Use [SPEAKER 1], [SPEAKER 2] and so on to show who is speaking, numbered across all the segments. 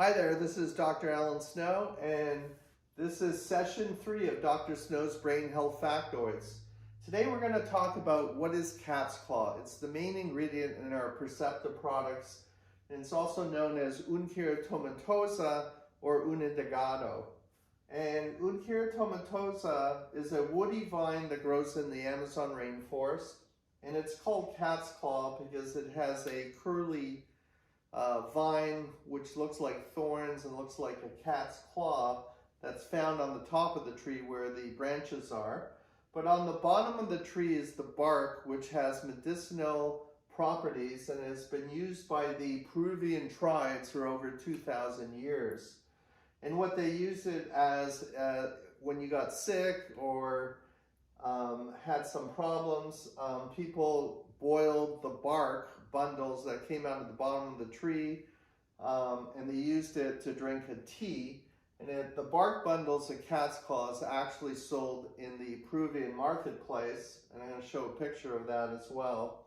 [SPEAKER 1] Hi there, this is Dr. Alan Snow, and this is session 3 of Dr. Snow's Brain Health Factoids. Today we're going to talk about what is cat's claw. It's the main ingredient in our Percepta products, and it's also known as Unquera tomatosa or unindicado. And Unquera tomatosa is a woody vine that grows in the Amazon rainforest, and it's called cat's claw because it has a curly vine which looks like thorns and looks like a cat's claw that's found on the top of the tree where the branches are. But on the bottom of the tree is the bark, which has medicinal properties and has been used by the Peruvian tribes for over 2,000 years. And what they use it as when you got sick or had some problems, people boiled the bark bundles that came out of the bottom of the tree, and they used it to drink a tea. And the bark bundles of cat's claw is actually sold in the Peruvian marketplace, and I'm going to show a picture of that as well.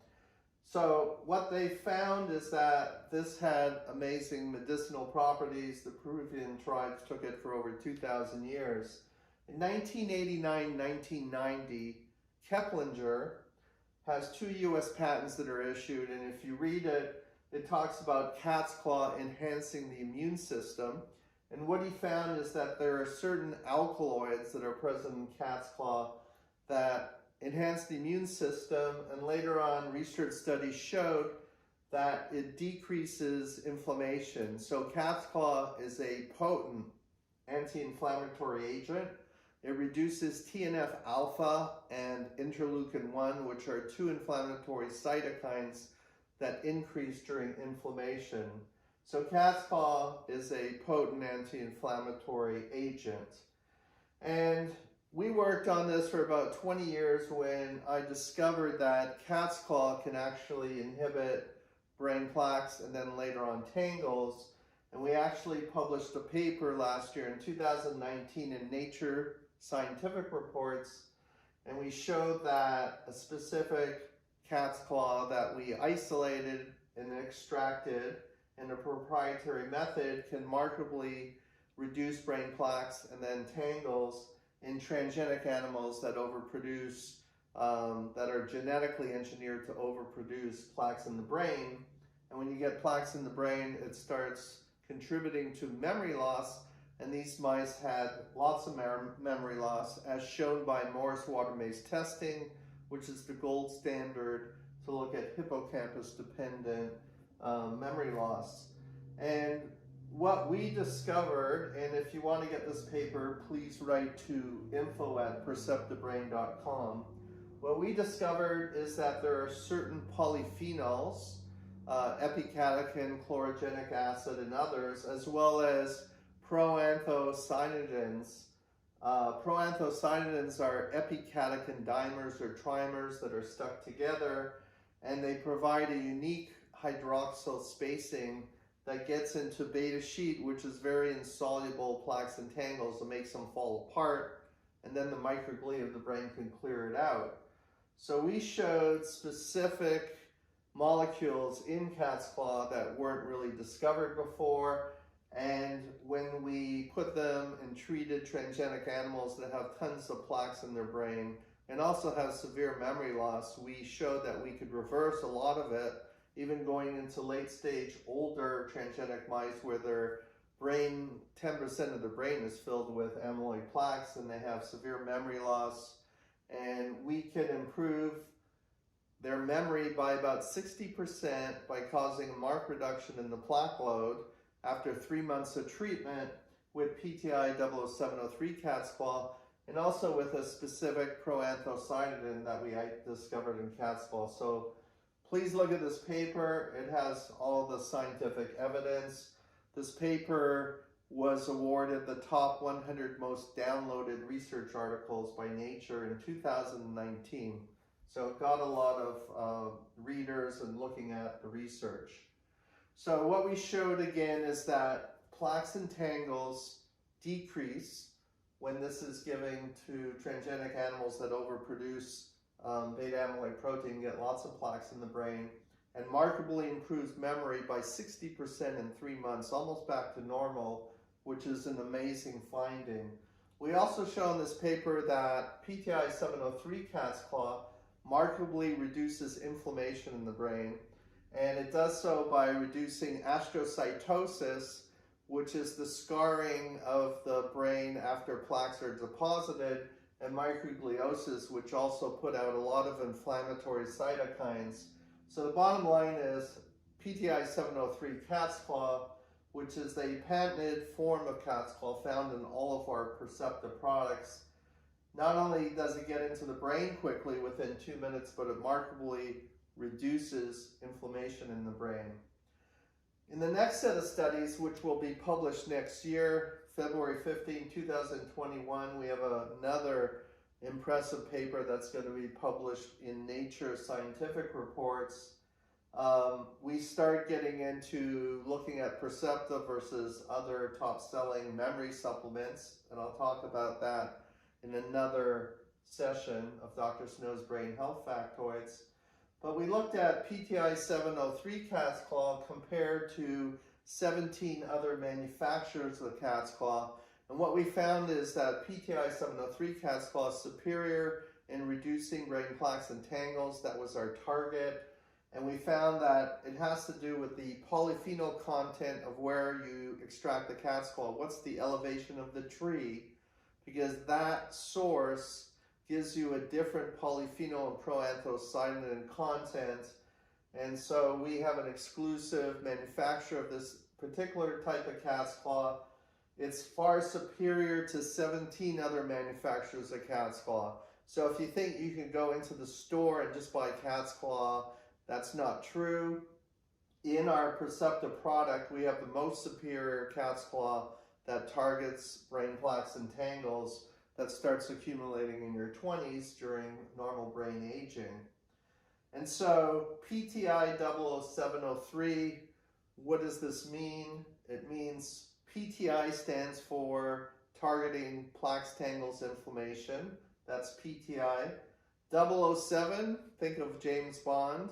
[SPEAKER 1] So what they found is that this had amazing medicinal properties. The Peruvian tribes took it for over 2,000 years. In 1989-1990, Keplinger has 2 U.S. patents that are issued, and if you read it, it talks about cat's claw enhancing the immune system. And what he found is that there are certain alkaloids that are present in cat's claw that enhance the immune system, and later on research studies showed that it decreases inflammation. So cat's claw is a potent anti-inflammatory agent. It reduces TNF-alpha and interleukin-1, which are 2 inflammatory cytokines that increase during inflammation. So cat's claw is a potent anti-inflammatory agent. And we worked on this for about 20 years when I discovered that cat's claw can actually inhibit brain plaques and then later on tangles. And we actually published a paper last year in 2019 in Nature Scientific Reports, and we showed that a specific cat's claw that we isolated and extracted in a proprietary method can markedly reduce brain plaques and then tangles in transgenic animals that overproduce, that are genetically engineered to overproduce plaques in the brain. And when you get plaques in the brain, it starts contributing to memory loss. And these mice had lots of memory loss, as shown by Morris water-maze testing, which is the gold standard to look at hippocampus-dependent memory loss. And what we discovered, and if you want to get this paper, please write to info@perceptabrain.com. What we discovered is that there are certain polyphenols, epicatechin, chlorogenic acid, and others, as well as proanthocyanidins. Proanthocyanidins are epicatechin dimers or trimers that are stuck together, and they provide a unique hydroxyl spacing that gets into beta sheet, which is very insoluble plaques and tangles that makes them fall apart, and then the microglia of the brain can clear it out. So we showed specific molecules in cat's claw that weren't really discovered before. And when we put them in treated transgenic animals that have tons of plaques in their brain and also have severe memory loss, we showed that we could reverse a lot of it, even going into late stage older transgenic mice where their brain, 10% of their brain is filled with amyloid plaques and they have severe memory loss. And we can improve their memory by about 60% by causing a marked reduction in the plaque load after 3 months of treatment with PTI 00703 cat's claw, and also with a specific proanthocyanidin that we discovered in cat's claw. So please look at this paper. It has all the scientific evidence. This paper was awarded the top 100 most downloaded research articles by Nature in 2019. So it got a lot of readers and looking at the research. So what we showed again is that plaques and tangles decrease when this is given to transgenic animals that overproduce beta amyloid protein, get lots of plaques in the brain. and markedly improves memory by 60% in 3 months, almost back to normal, which is an amazing finding. We also show in this paper that PTI 703 cat's claw markedly reduces inflammation in the brain, and it does so by reducing astrocytosis, which is the scarring of the brain after plaques are deposited, and microgliosis, which also put out a lot of inflammatory cytokines. So the bottom line is PTI 703 cat's claw, which is a patented form of cat's claw found in all of our Percepta products. Not only does it get into the brain quickly within 2 minutes, but it markedly reduces inflammation in the brain. In the next set of studies, which will be published next year, February 15, 2021, we have another impressive paper that's going to be published in Nature Scientific Reports. We start getting into looking at Percepta versus other top-selling memory supplements, and I'll talk about that in another session of Dr. Snow's Brain Health Factoids. But we looked at PTI 703 cat's claw compared to 17 other manufacturers of the cat's claw. And what we found is that PTI 703 cat's claw is superior in reducing brain plaques and tangles. That was our target. And we found that it has to do with the polyphenol content of where you extract the cat's claw. What's the elevation of the tree? Because that source gives you a different polyphenol and proanthocyanin content. And so we have an exclusive manufacturer of this particular type of cat's claw. It's far superior to 17 other manufacturers of cat's claw. So if you think you can go into the store and just buy cat's claw, that's not true. In our Percepta product, we have the most superior cat's claw that targets brain plaques and tangles that starts accumulating in your 20s during normal brain aging. And so PTI 00703, what does this mean? It means PTI stands for targeting plaques, tangles, inflammation. That's PTI. 007, think of James Bond.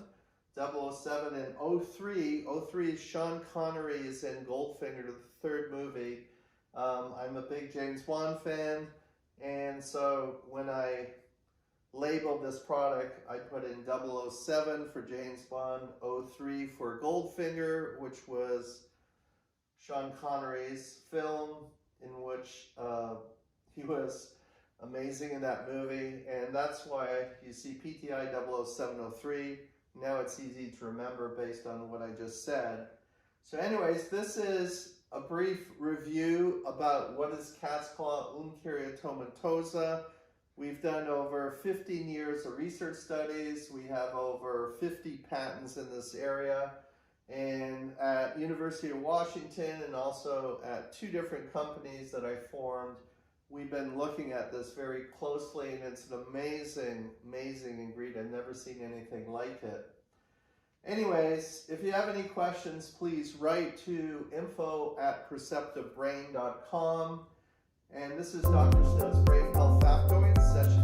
[SPEAKER 1] 007 and 03. 03 is Sean Connery is in Goldfinger, the third movie. I'm a big James Bond fan, and so when I labeled this product, I put in 007 for James Bond, 03 for Goldfinger, which was Sean Connery's film in which he was amazing in that movie, and that's why you see PTI 00703. Now it's easy to remember based on what I just said. So anyways, this is a brief review about what is cat's claw unkeriotomatosa. We've done over 15 years of research studies. We have over 50 patents in this area. And at University of Washington and also at 2 different companies that I formed, we've been looking at this very closely, and it's an amazing, amazing ingredient. I've never seen anything like it. Anyways, if you have any questions, please write to info@perceptivebrain.com. And this is Dr. Snow's Brain Health Factoids, session